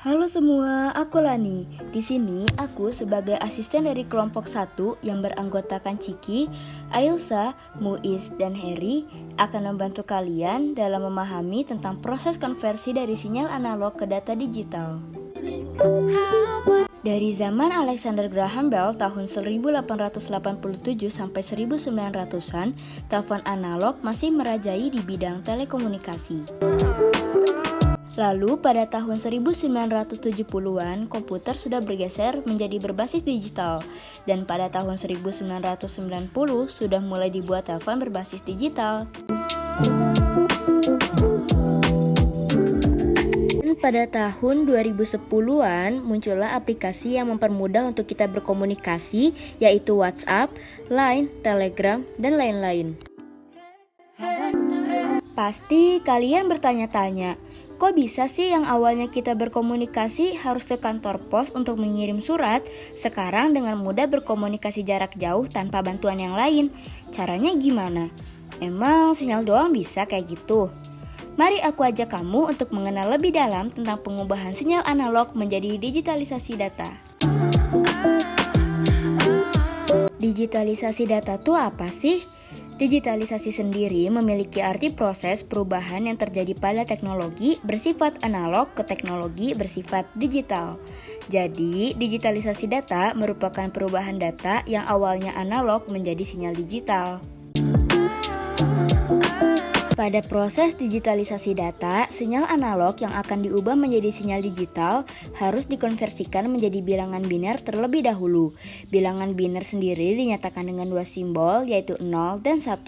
Halo semua, aku Lani. Di sini aku sebagai asisten dari kelompok 1 yang beranggotakan Ciki, Ailsa, Muiz, dan Heri akan membantu kalian dalam memahami tentang proses konversi dari sinyal analog ke data digital. Dari zaman Alexander Graham Bell tahun 1887 sampai 1900-an, telepon analog masih merajai di bidang telekomunikasi. Lalu pada tahun 1970-an, komputer sudah bergeser menjadi berbasis digital. Dan pada tahun 1990 sudah mulai dibuat telepon berbasis digital. Dan pada tahun 2010-an muncullah aplikasi yang mempermudah untuk kita berkomunikasi, yaitu WhatsApp, Line, Telegram, dan lain-lain. Pasti kalian bertanya-tanya, kok bisa sih yang awalnya kita berkomunikasi harus ke kantor pos untuk mengirim surat, sekarang dengan mudah berkomunikasi jarak jauh tanpa bantuan yang lain? Caranya gimana? Emang sinyal doang bisa kayak gitu? Mari aku ajak kamu untuk mengenal lebih dalam tentang pengubahan sinyal analog menjadi digitalisasi data. Digitalisasi data itu apa sih? Digitalisasi sendiri memiliki arti proses perubahan yang terjadi pada teknologi bersifat analog ke teknologi bersifat digital. Jadi, digitalisasi data merupakan perubahan data yang awalnya analog menjadi sinyal digital. Pada proses digitalisasi data, sinyal analog yang akan diubah menjadi sinyal digital harus dikonversikan menjadi bilangan biner terlebih dahulu. Bilangan biner sendiri dinyatakan dengan dua simbol, yaitu 0 dan 1.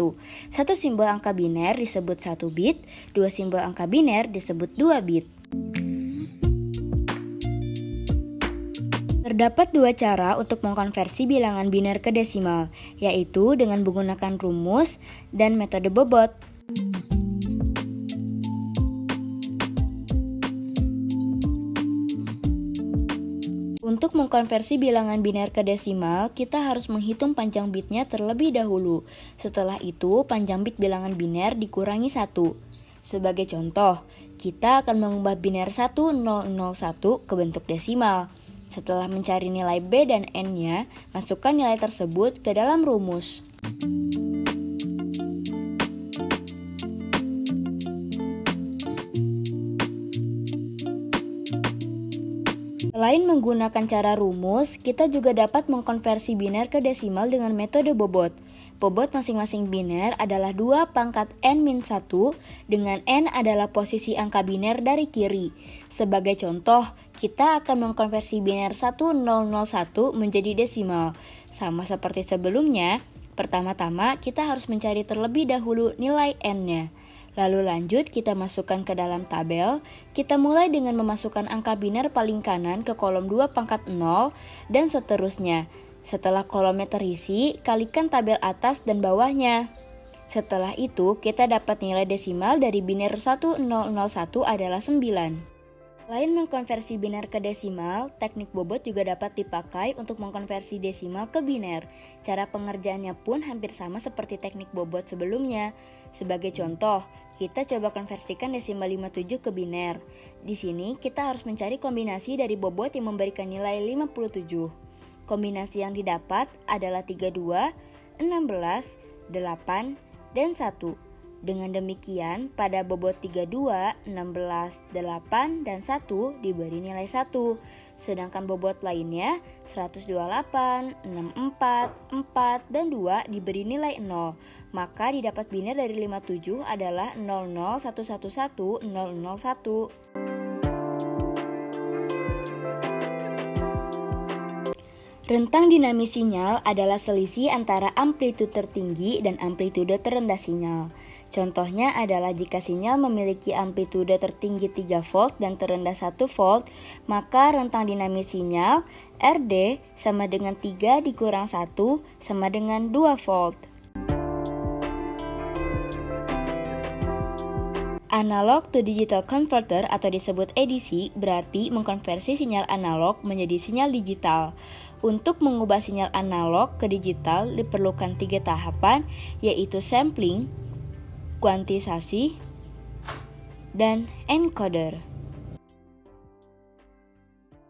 Satu simbol angka biner disebut 1 bit, dua simbol angka biner disebut 2 bit. Terdapat dua cara untuk mengkonversi bilangan biner ke desimal, yaitu dengan menggunakan rumus dan metode bobot. Untuk mengkonversi bilangan biner ke desimal, kita harus menghitung panjang bitnya terlebih dahulu. Setelah itu, panjang bit bilangan biner dikurangi 1. Sebagai contoh, kita akan mengubah biner 1001 ke bentuk desimal. Setelah mencari nilai B dan N-nya, masukkan nilai tersebut ke dalam rumus. Selain menggunakan cara rumus, kita juga dapat mengkonversi biner ke desimal dengan metode bobot. Bobot masing-masing biner adalah 2 pangkat N-1, dengan N adalah posisi angka biner dari kiri. Sebagai contoh, kita akan mengkonversi biner 1001 menjadi desimal. Sama seperti sebelumnya, pertama-tama kita harus mencari terlebih dahulu nilai N-nya. Lalu lanjut kita masukkan ke dalam tabel. Kita mulai dengan memasukkan angka biner paling kanan ke kolom 2 pangkat 0 dan seterusnya. Setelah kolomnya terisi, kalikan tabel atas dan bawahnya. Setelah itu, kita dapat nilai desimal dari biner 1001 adalah 9. Selain mengkonversi biner ke desimal, teknik bobot juga dapat dipakai untuk mengkonversi desimal ke biner. Cara pengerjaannya pun hampir sama seperti teknik bobot sebelumnya. Sebagai contoh, kita coba konversikan desimal 57 ke biner. Di sini kita harus mencari kombinasi dari bobot yang memberikan nilai 57. Kombinasi yang didapat adalah 32, 16, 8, dan 1. Dengan demikian, pada bobot 32, 16, 8, dan 1 diberi nilai 1. Sedangkan bobot lainnya 128, 64, 4, dan 2 diberi nilai 0. Maka didapat biner dari 57 adalah 001110001. Rentang dinamis sinyal adalah selisih antara amplitude tertinggi dan amplitude terendah sinyal. Contohnya adalah jika sinyal memiliki amplitude tertinggi 3 volt dan terendah 1 volt, maka rentang dinamis sinyal RD sama dengan 3 dikurang 1 sama dengan 2 volt. Analog to digital converter atau disebut ADC berarti mengkonversi sinyal analog menjadi sinyal digital. Untuk mengubah sinyal analog ke digital diperlukan 3 tahapan, yaitu sampling, kuantisasi, dan encoder.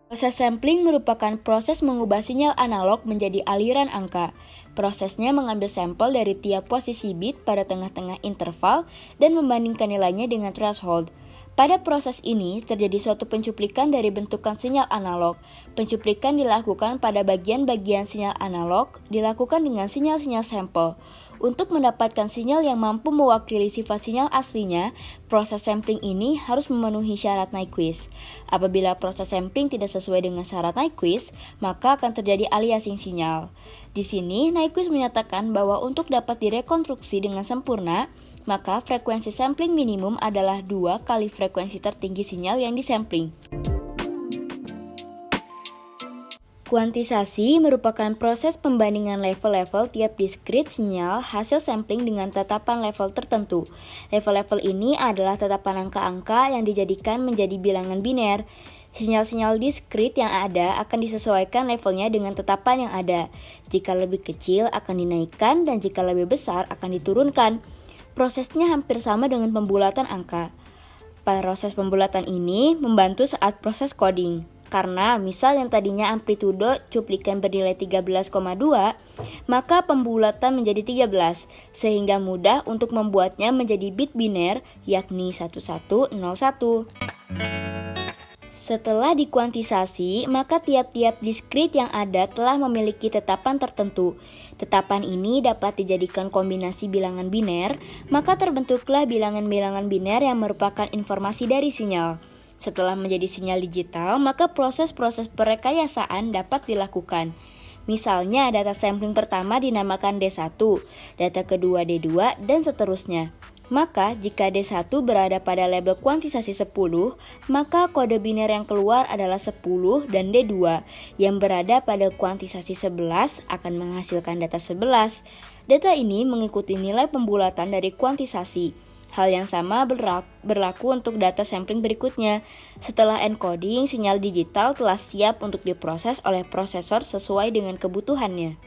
Proses sampling merupakan proses mengubah sinyal analog menjadi aliran angka. Prosesnya mengambil sampel dari tiap posisi bit pada tengah-tengah interval dan membandingkan nilainya dengan threshold. Pada proses ini, terjadi suatu pencuplikan dari bentukan sinyal analog. Pencuplikan dilakukan pada bagian-bagian sinyal analog, dilakukan dengan sinyal-sinyal sampel. Untuk mendapatkan sinyal yang mampu mewakili sifat sinyal aslinya, proses sampling ini harus memenuhi syarat Nyquist. Apabila proses sampling tidak sesuai dengan syarat Nyquist, maka akan terjadi aliasing sinyal. Di sini, Nyquist menyatakan bahwa untuk dapat direkonstruksi dengan sempurna, maka frekuensi sampling minimum adalah 2 kali frekuensi tertinggi sinyal yang disampling. Kuantisasi merupakan proses pembandingan level-level tiap diskrit sinyal hasil sampling dengan tetapan level tertentu. Level-level ini adalah tetapan angka-angka yang dijadikan menjadi bilangan biner. Sinyal-sinyal diskrit yang ada akan disesuaikan levelnya dengan tetapan yang ada. Jika lebih kecil akan dinaikkan dan jika lebih besar akan diturunkan. Prosesnya hampir sama dengan pembulatan angka. Proses pembulatan ini membantu saat proses coding. Karena misal yang tadinya amplitudo cuplikan bernilai 13,2, maka pembulatan menjadi 13, sehingga mudah untuk membuatnya menjadi bit biner, yakni 1101. Setelah dikuantisasi, maka tiap-tiap diskrit yang ada telah memiliki tetapan tertentu. Tetapan ini dapat dijadikan kombinasi bilangan biner, maka terbentuklah bilangan-bilangan biner yang merupakan informasi dari sinyal. Setelah menjadi sinyal digital, maka proses-proses perekayasaan dapat dilakukan. Misalnya, data sampling pertama dinamakan D1, data kedua D2, dan seterusnya. Maka, jika D1 berada pada label kuantisasi 10, maka kode biner yang keluar adalah 10 dan D2 yang berada pada kuantisasi 11 akan menghasilkan data 11. Data ini mengikuti nilai pembulatan dari kuantisasi. Hal yang sama berlaku untuk data sampling berikutnya. Setelah encoding, sinyal digital telah siap untuk diproses oleh prosesor sesuai dengan kebutuhannya.